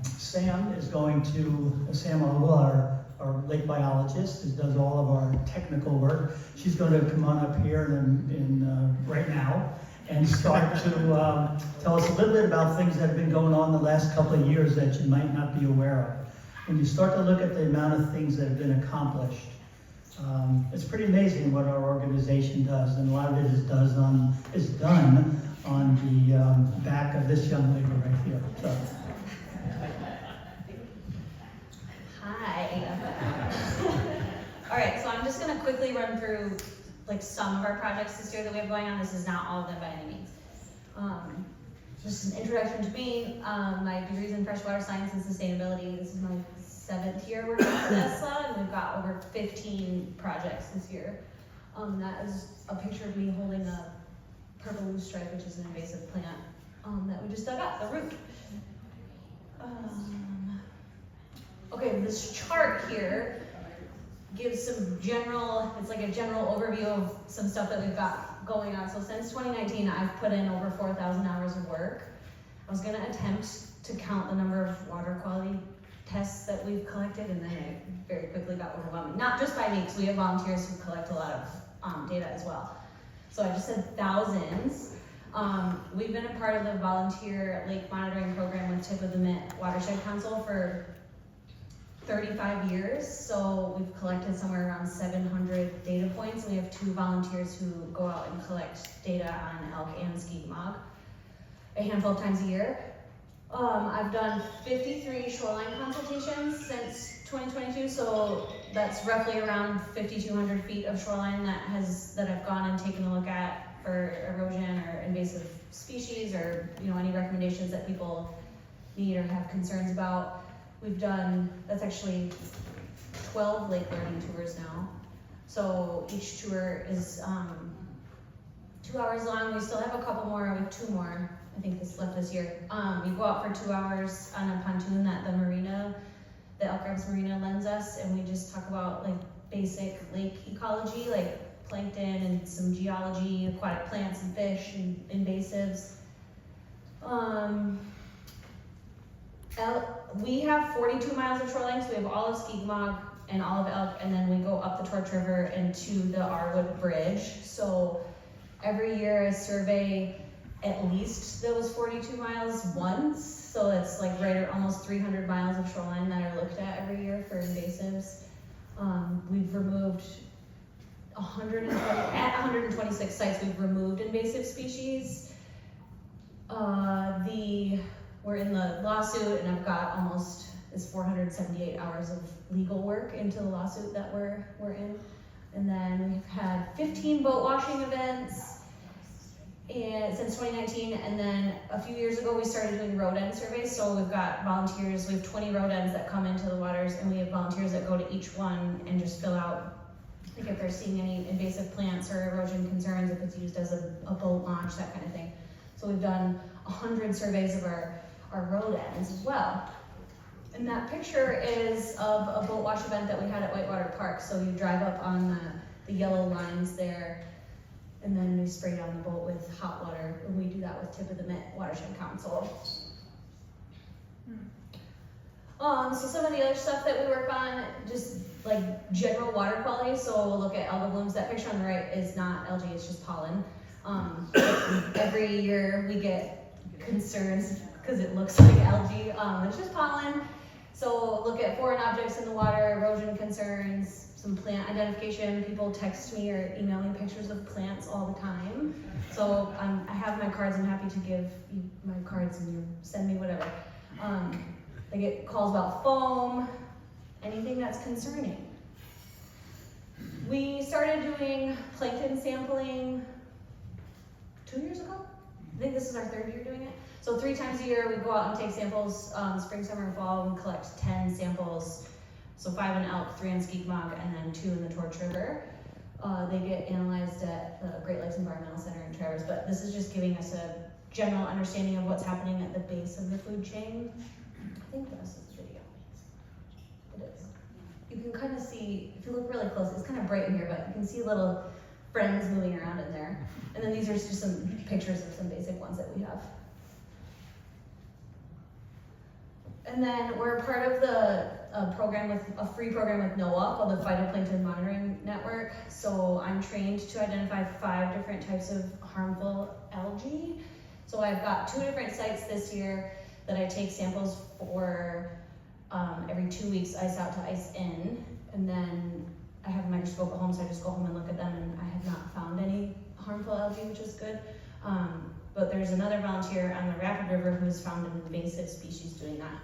Sam is going to, Sam Ogle, our lake biologist, who does all of our technical work. She's going to come on up here right now and start to tell us a little bit about things that have been going on the last couple of years that you might not be aware of. When you start to look at the amount of things that have been accomplished, it's pretty amazing what our organization does, and a lot of it is done on the back of this young lady right here. So. Hi. All right, so I'm just going to quickly run through like some of our projects this year that we have going on. This is not all of them by any means. Just an introduction to me. My degree's in freshwater science and sustainability. This is my 7th year working at ESLA, and we've got over 15 projects this year. That is a picture of me holding a purple loosestrife, which is an invasive plant that we just dug up, the root. Okay, this chart here gives some general, it's like a general overview of some stuff that we've got going on. So since 2019, I've put in over 4,000 hours of work. I was gonna attempt to count the number of water quality tests that we've collected, and then it very quickly got overwhelming. Not just by me, because we have volunteers who collect a lot of data as well. So I just said thousands. We've been a part of the volunteer lake monitoring program with Tip of the Mitt Watershed Council for 35 years, so we've collected somewhere around 700 data points. We have 2 volunteers who go out and collect data on elk and skegmog a handful of times a year. I've done 53 shoreline consultations since 2022, so that's roughly around 5,200 feet of shoreline that I've gone and taken a look at for erosion or invasive species, or any recommendations that people need or have concerns about. We've done, that's actually 12 lake learning tours now. So each tour is 2 hours long. We still have a couple more, we have 2 more, I think this left this year. We go out for 2 hours on a pontoon that the Elk Grabs Marina lends us, and we just talk about like basic lake ecology, like plankton and some geology, aquatic plants and fish and invasives. We have 42 miles of shoreline, so we have all of skegmog and all of elk, and then we go up the Torch River and to the Arwood Bridge. So every year I survey at least those 42 miles once, so it's like right at almost 300 miles of shoreline that are looked at every year for invasives. We've removed 126 sites, we've removed invasive species. We're in the lawsuit, and I've got almost 478 hours of legal work into the lawsuit that we're in. And then we've had 15 boat washing events since 2019, and then a few years ago we started doing road end surveys. So we've got volunteers, we have 20 road ends that come into the waters, and we have volunteers that go to each one and just fill out, like if they're seeing any invasive plants or erosion concerns, if it's used as a boat launch, that kind of thing. So we've done 100 surveys of our road ends as well. And that picture is of a boat wash event that we had at Whitewater Park. So you drive up on the yellow lines there, and then we spray down the boat with hot water, and we do that with Tip of the Mitt Watershed Council. So some of the other stuff that we work on, just like general water quality. So we'll look at algal blooms. That picture on the right is not algae, it's just pollen. Every year we get concerns because it looks like algae. It's just pollen. So look at foreign objects in the water, erosion concerns, some plant identification. People text me or email me pictures of plants all the time. So I have my cards. I'm happy to give you my cards and you send me whatever. I get calls about foam, anything that's concerning. We started doing plankton sampling 2 years ago. I think this is our 3rd year doing it. So 3 times a year we go out and take samples, spring, summer, and fall, and collect 10 samples. So 5 in elk, 3 in skegmog, and then 2 in the Torch River. They get analyzed at the Great Lakes Environmental Center in Traverse, but this is just giving us a general understanding of what's happening at the base of the food chain. I think this is the video. It is. You can kind of see, if you look really close, it's kind of bright in here, but you can see little friends moving around in there. And then these are just some pictures of some basic ones that we have. And then we're a part of the a free program with NOAA called the Phytoplankton Monitoring Network. So I'm trained to identify 5 different types of harmful algae. So I've got 2 different sites this year that I take samples for. Every 2 weeks, ice out to ice in, and then I have a microscope at home, so I just go home and look at them, and I have not found any harmful algae, which is good. But there's another volunteer on the Rapid River who's found an invasive species doing that,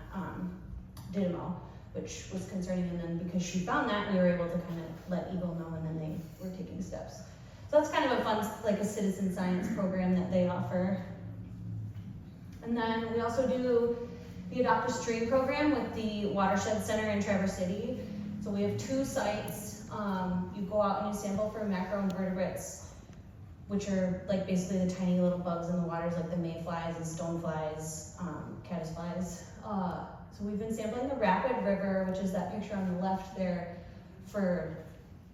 Dynamo, which was concerning, and then because she found that, we were able to kind of let Eagle know, and then they were taking steps. So that's kind of a fun, like a citizen science program that they offer. And then we also do the Adopt a Stream program with the Watershed Center in Traverse City. So we have 2 sites. You go out and you sample for macroinvertebrates, which are like basically the tiny little bugs in the waters, like the mayflies and stoneflies, caddisflies. So we've been sampling the Rapid River, which is that picture on the left there, for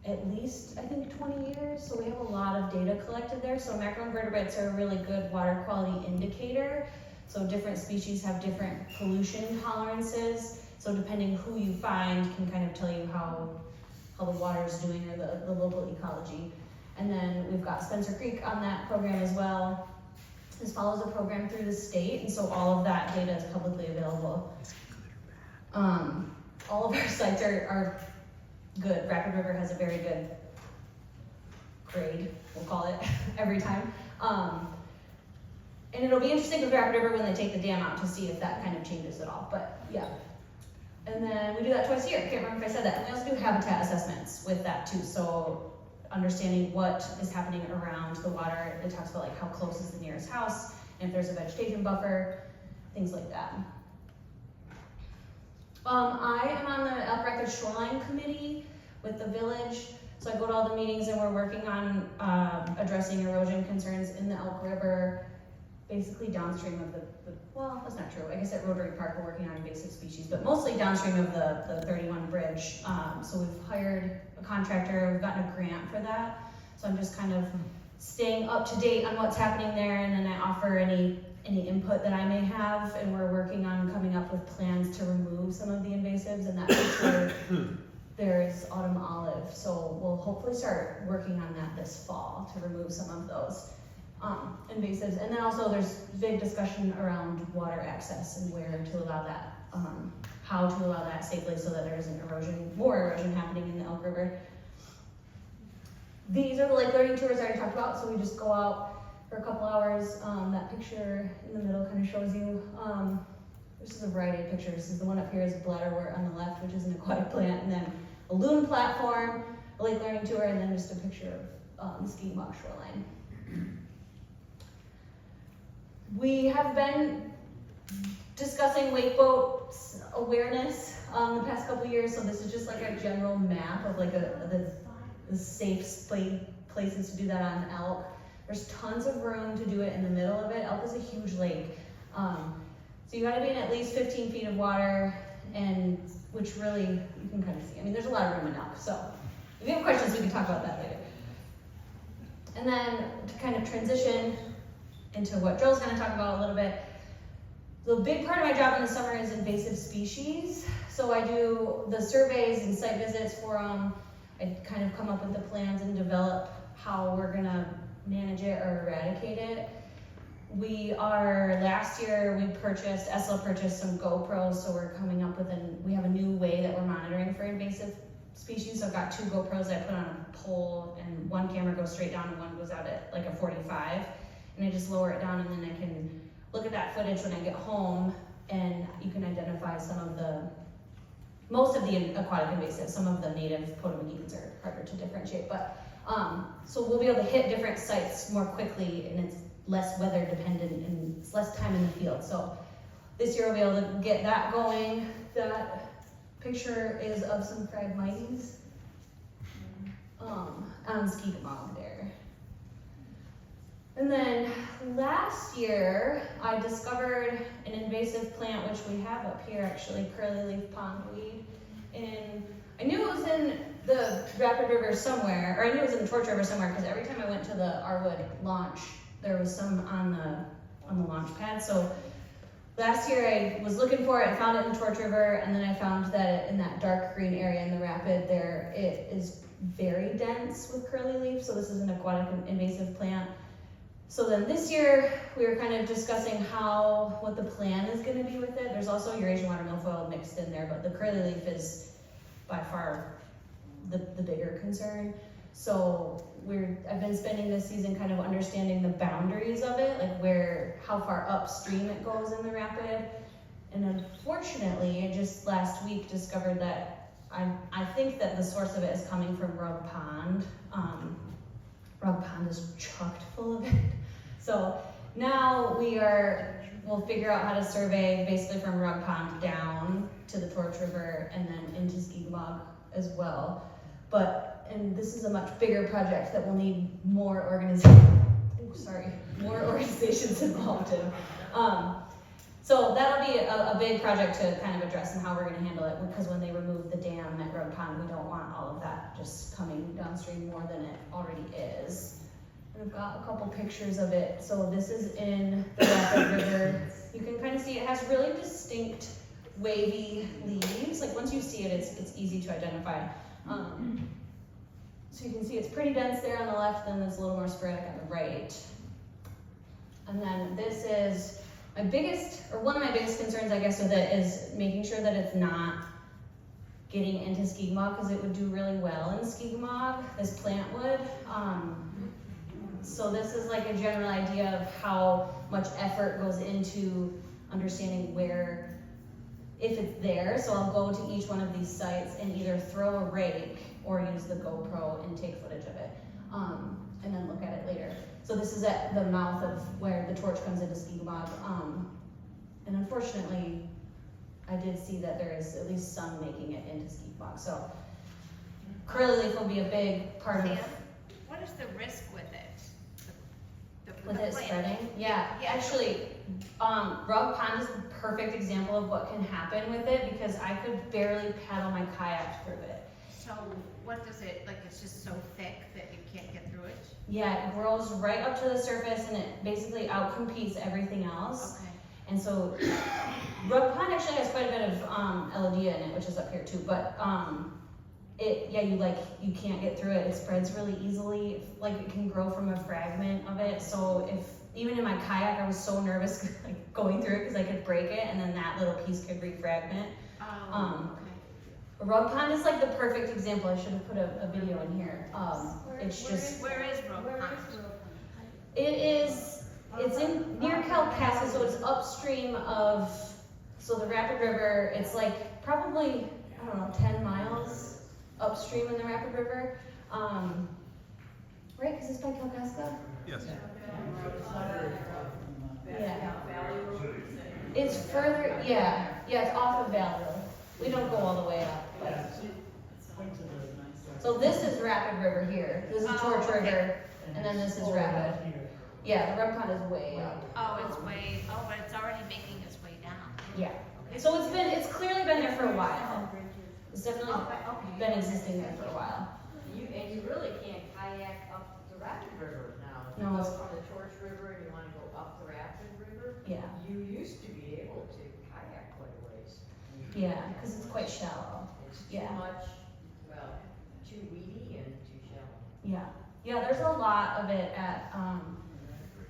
at least, I think, 20 years. So we have a lot of data collected there. So macroinvertebrates are a really good water quality indicator. So different species have different pollution tolerances. So depending who you find can kind of tell you how the water is doing or the local ecology. And then we've got Spencer Creek on that program as well. This follows a program through the state, and so all of that data is publicly available. All of our sites are good. Rapid River has a very good grade, we'll call it, every time. And it'll be interesting with Rapid River when they take the dam out to see if that kind of changes at all, but yeah. And then we do that twice a year. I can't remember if I said that. And we also do habitat assessments with that too. So understanding what is happening around the water. It talks about like how close is the nearest house, and if there's a vegetation buffer, things like that. I am on the Elk Rapids Shoreline Committee with the village. So I go to all the meetings, and we're working on addressing erosion concerns in the Elk River, basically downstream of the well, that's not true. I guess at Rotary Park we're working on invasive species, but mostly downstream of the 31 bridge. So we've hired a contractor, we've gotten a grant for that. So I'm just kind of staying up to date on what's happening there, and then I offer any input that I may have, and we're working on coming up with plans to remove some of the invasives, and that picture there's autumn olive. So we'll hopefully start working on that this fall to remove some of those invasives. And then also there's big discussion around water access and where to allow that, how to allow that safely so that there isn't more erosion happening in the Elk River. These are the lake learning tours I already talked about, so we just go out for a couple hours. That picture in the middle kind of shows you, this is a variety of pictures. This is the one up here is bladderwort on the left, which is an aquatic plant, and then a loon platform, a lake learning tour, and then just a picture of ski muck shoreline. We have been discussing wakeboat awareness the past couple years, so this is just like a general map of like the safe places to do that on Elk. There's tons of room to do it in the middle of it. Elk is a huge lake. So you gotta be in at least 15 feet of water, and which really, you can kind of see. I mean, there's a lot of room in Elk, so if you have questions, we can talk about that later. And then to kind of transition into what Joel's gonna talk about a little bit, the big part of my job in the summer is invasive species. So I do the surveys and site visits for them. I kind of come up with the plans and develop how we're gonna manage it or eradicate it. Last year ESLA purchased some GoPros, so we're coming up with we have a new way that we're monitoring for invasive species. So I've got 2 GoPros I put on a pole, and one camera goes straight down and one goes out at like a 45. And I just lower it down, and then I can look at that footage when I get home, and you can identify most of the aquatic invasives. Some of the native potamogenes are harder to differentiate, but so we'll be able to hit different sites more quickly, and it's less weather dependent and it's less time in the field. So this year we'll be able to get that going. That picture is of some phragmites on Skidamog there. And then last year I discovered an invasive plant, which we have up here actually, curly leaf pondweed. And I knew it was in the Rapid River somewhere, or I knew it was in the Torch River somewhere, because every time I went to the Arwood launch, there was some on the launch pad. So last year I was looking for it, I found it in the Torch River, and then I found that in that dark green area in the rapid there, it is very dense with curly leaf, so this is an aquatic invasive plant. So then this year, we were kind of discussing what the plan is gonna be with it. There's also Eurasian water milfoil mixed in there, but the curly leaf is by far the bigger concern. So I've been spending this season kind of understanding the boundaries of it, like how far upstream it goes in the rapid. And unfortunately, I just last week discovered that I think that the source of it is coming from Rug Pond. Rug Pond is chocked full of it. So now we'll figure out how to survey basically from Rug Pond down to the Torch River and then into Skigmog as well. And this is a much bigger project that will need more organizations involved in. So that'll be a big project to kind of address and how we're gonna handle it, because when they remove the dam at Rug Pond, we don't want all of that just coming downstream more than it already is. And I've got a couple pictures of it. So this is in the Rapid River. You can kind of see it has really distinct wavy leaves. Like once you see it, it's easy to identify. So you can see it's pretty dense there on the left, and it's a little more sporadic on the right. And then this is one of my biggest concerns, I guess, with it is making sure that it's not getting into Skigmog, because it would do really well in Skigmog, this plant would. So this is like a general idea of how much effort goes into understanding if it's there. So I'll go to each one of these sites and either throw a rake or use the GoPro and take footage of it, and then look at it later. So this is at the mouth of where the torch comes into Skigmog, and unfortunately, I did see that there is at least some making it into Skigmog. So curly leaf will be a big part of. What is the risk with it? With it spreading? Yeah, actually, Rug Pond is a perfect example of what can happen with it, because I could barely paddle my kayak through it. So what does it, like it's just so thick that you can't get through it? Yeah, it grows right up to the surface and it basically outcompetes everything else. Okay. And so Rug Pond actually has quite a bit of Elodea in it, which is up here too, but you can't get through it. It spreads really easily. Like it can grow from a fragment of it. So even in my kayak, I was so nervous like going through it because I could break it, and then that little piece could refragment. Okay. Rug Pond is like the perfect example. I should have put a video in here. Where is Rug Pond? It's near Kalkaska, so it's upstream of the Rapid River. It's like probably, 10 miles upstream in the Rapid River. Right, because it's by Kalkaska? Yes. Yeah. It's further, it's off of Valley Road. We don't go all the way up. But. So this is Rapid River here. This is Torch River, and then this is Rapid. Yeah, the Rug Pond is way up. But it's already making its way down. Yeah. So it's clearly been there for a while. It's definitely been existing there for a while. You really can't kayak up the Rapid River now. If No. you go from the Torch River and you want to go up the Rapid River, Yeah. you used to be able to kayak quite a ways. Yeah, because it's quite shallow. It's Yeah. too weedy and too shallow. Yeah. Yeah, there's a lot of it at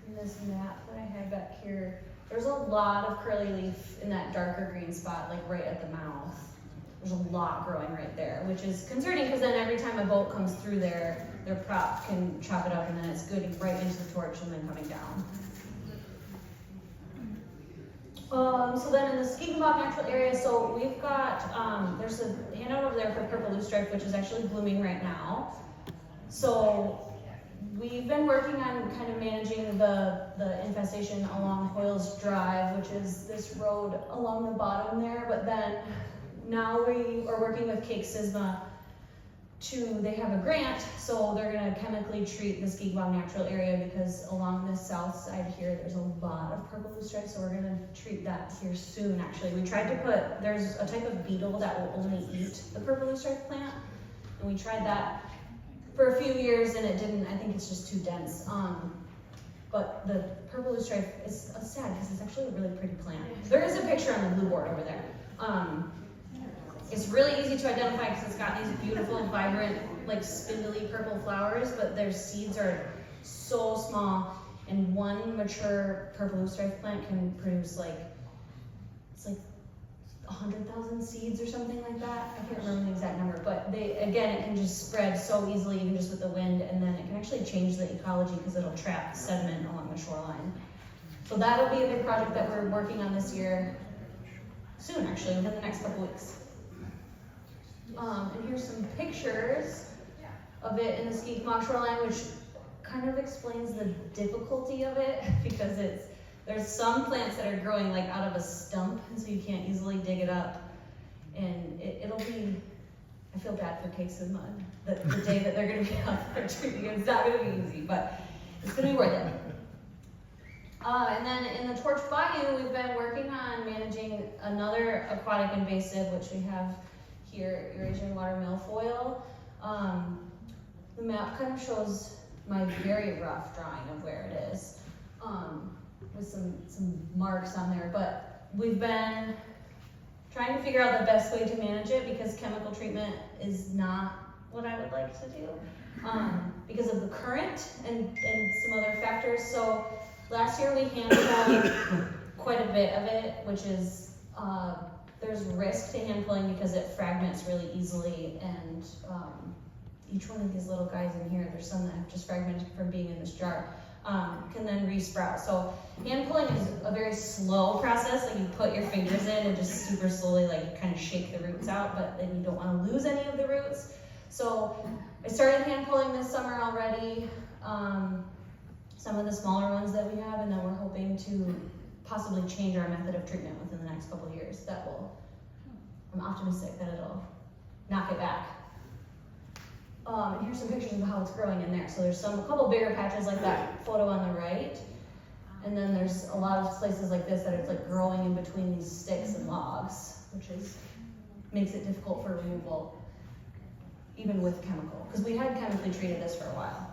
in this map that I have back here. There's a lot of curly leaf in that darker green spot, like right at the mouth. There's a lot growing right there, which is concerning because then every time a boat comes through there, their prop can chop it up and then it's good right into the torch and then coming down. So then in the Skigmog natural area, so we've got, there's a handout over there for purple loosestrife, which is actually blooming right now. So we've been working on kind of managing the infestation along Hoyle's Drive, which is this road along the bottom there, but then now we are working with Cake Sisma they have a grant, so they're gonna chemically treat the Skigmog natural area because along the south side here, there's a lot of purple loosestrife, so we're gonna treat that here soon, actually. We tried to there's a type of beetle that will only eat the purple loosestrife plant, and we tried that for a few years and it didn't, I think it's just too dense. But the purple loosestrife is sad because it's actually a really pretty plant. There is a picture on the blue board over there. It's really easy to identify because it's got these beautiful, vibrant, like spindly purple flowers, but their seeds are so small, and one mature purple loosestrife plant can produce it's like 100,000 seeds or something like that. I can't remember the exact number, but it can just spread so easily even just with the wind, and then it can actually change the ecology because it'll trap sediment along the shoreline. So that'll be a big project that we're working on this year, soon actually, within the next couple weeks. And here's some pictures of it in the Skeetmock shoreline, which kind of explains the difficulty of it because there's some plants that are growing like out of a stump, and so you can't easily dig it up. And it'll be, I feel bad for Cakes and Mud, the day that they're gonna be out there treating it. It's not gonna be easy, but it's gonna be worth it. And then in the Torch Bayou, we've been working on managing another aquatic invasive, which we have here, Eurasian water milfoil. The map kind of shows my very rough drawing of where it is, with some marks on there, but we've been trying to figure out the best way to manage it because chemical treatment is not what I would like to do, because of the current and some other factors. So last year we hand pulled quite a bit of it, which is, there's risk to hand pulling because it fragments really easily, and each one of these little guys in here, there's some that have just fragmented from being in this jar, can then re-sprout. So hand pulling is a very slow process. Like you put your fingers in and just super slowly kind of shake the roots out, but then you don't want to lose any of the roots. So I started hand pulling this summer already, some of the smaller ones that we have, and then we're hoping to possibly change our method of treatment within the next couple of years. I'm optimistic that it'll knock it back. And here's some pictures of how it's growing in there. So there's a couple bigger patches like that photo on the right. And then there's a lot of places like this that it's like growing in between these sticks and logs, which makes it difficult for removal, even with chemical, because we had chemically treated this for a while.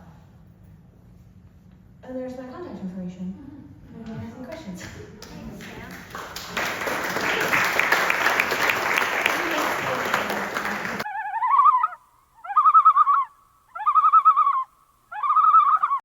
And there's my contact information. If anyone has any questions.